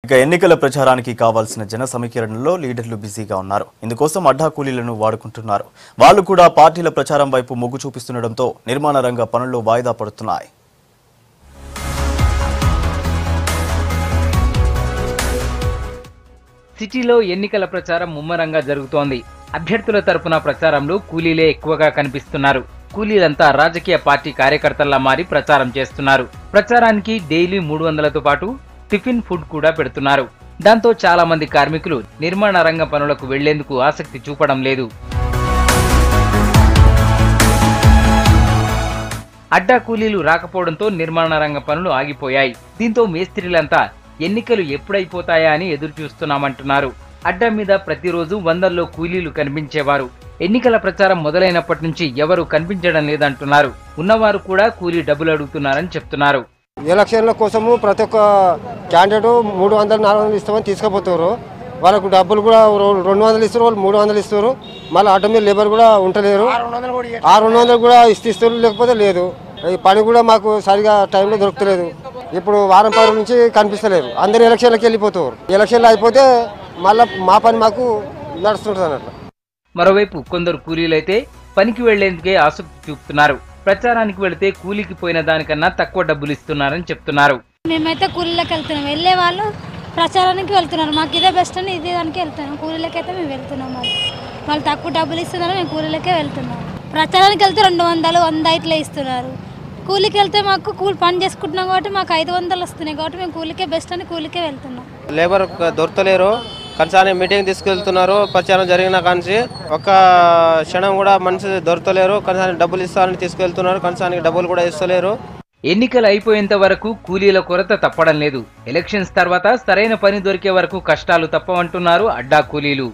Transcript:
ఇక ఎన్నికల ప్రచారానికి కావాల్సిన జన సమీకరణలో లీడర్లు బిజీగా ఉన్నారు. ఇందుకోసం అడ్డా కూలీలను వాడుకుంటున్నారు. వాళ్ళు కూడా పార్టీల ప్రచారం వైపు మొగ్గు చూపిస్తుండటంతో నిర్మాణ రంగ పనులు వాయిదా పడుతున్నాయి. సిటీలో ఎన్నికల ప్రచారం ముమ్మరంగా జరుగుతోంది. అభ్యర్థుల తరపున ప్రచారంలో కూలీలే ఎక్కువగా కనిపిస్తున్నారు. కూలీలంతా రాజకీయ పార్టీ కార్యకర్తల్లా మారి ప్రచారం చేస్తున్నారు. ప్రచారానికి డైలీ 300తో పాటు టిఫిన్ ఫుడ్ కూడా పెడుతున్నారు. దాంతో చాలా మంది కార్మికులు నిర్మాణ రంగ పనులకు వెళ్లేందుకు ఆసక్తి చూపడం లేదు. అడ్డా కూలీలు రాకపోవడంతో నిర్మాణ రంగ పనులు ఆగిపోయాయి. దీంతో మేస్త్రీలంతా ఎన్నికలు ఎప్పుడైపోతాయా అని ఎదురు చూస్తున్నామంటున్నారు. అడ్డా మీద ప్రతిరోజు వందల్లో కూలీలు కనిపించేవారు. ఎన్నికల ప్రచారం మొదలైనప్పటి నుంచి ఎవరు కనిపించడం లేదంటున్నారు. ఉన్నవారు కూడా కూలీ డబ్బులు అడుగుతున్నారని చెప్తున్నారు. ఎలక్షన్ల కోసము ప్రతి ఒక్క క్యాండిడేట్ 300-400 ఇస్తామని తీసుకుపోతారు. వాళ్ళకు డబ్బులు కూడా 200 ఇస్తారు, వాళ్ళు 300 ఇస్తారు. మళ్ళీ అడ్డ మీద లేబర్ కూడా ఉంటలేరు. 600 కూడా ఇస్తారు, లేకపోతే లేదు. ఈ పని కూడా మాకు సరిగా టైంలో దొరుకుతలేదు. ఇప్పుడు వారం 10 నుంచి కనిపిస్తలేదు. అందరు ఎలక్షన్లకు వెళ్ళిపోతారు. ఎలక్షన్లు అయిపోతే మళ్ళీ మా పని మాకు నడుస్తుంటుంది అన్నట్లు. మరోవైపు కొందరు కూలీలైతే పనికి వెళ్లేందుకే ఆసక్తి చూపుతున్నారు. ప్రచారానికి వెళితే కూలీకి పోయిన దానికన్నా తక్కువ డబ్బులు ఇస్తున్నారని చెప్తున్నారు. మేమైతే కూలీలకు వెళ్తున్నాం, వెళ్ళే వాళ్ళు ప్రచారానికి వెళ్తున్నారు. మాకు ఇదే బెస్ట్ అని ఇదే దానికి వెళ్తున్నాం. కూలీలకైతే మేము వెళ్తున్నాం. వాళ్ళు తక్కువ డబ్బులు ఇస్తున్నారు, మేము కూలీలకే వెళ్తున్నాం. ప్రచారానికి వెళ్తే 200, 100 ఇట్లా ఇస్తున్నారు. కూలికి వెళ్తే మాకు కూలి పని చేసుకుంటున్నాం కాబట్టి మాకు 500 వస్తున్నాయి కాబట్టి మేము కూలికే బెస్ట్ అని కూలికే వెళ్తున్నాం. లేబర్ దొరకలేరు, కనీసాన్ని మీటింగ్ తీసుకెళ్తున్నారు. ప్రచారం జరిగిన కానీ ఒక క్షణం కూడా మనిషి దొరకలేరు. కనీసానికి డబ్బులు ఇస్తారని తీసుకెళ్తున్నారు, కనీసానికి డబ్బులు కూడా ఇస్తలేరు. ఎన్నికలు అయిపోయేంత వరకు కూలీల కొరత తప్పడం లేదు. ఎలక్షన్స్ తర్వాత సరైన పని దొరికే వరకు కష్టాలు తప్పవంటున్నారు అడ్డా కూలీలు.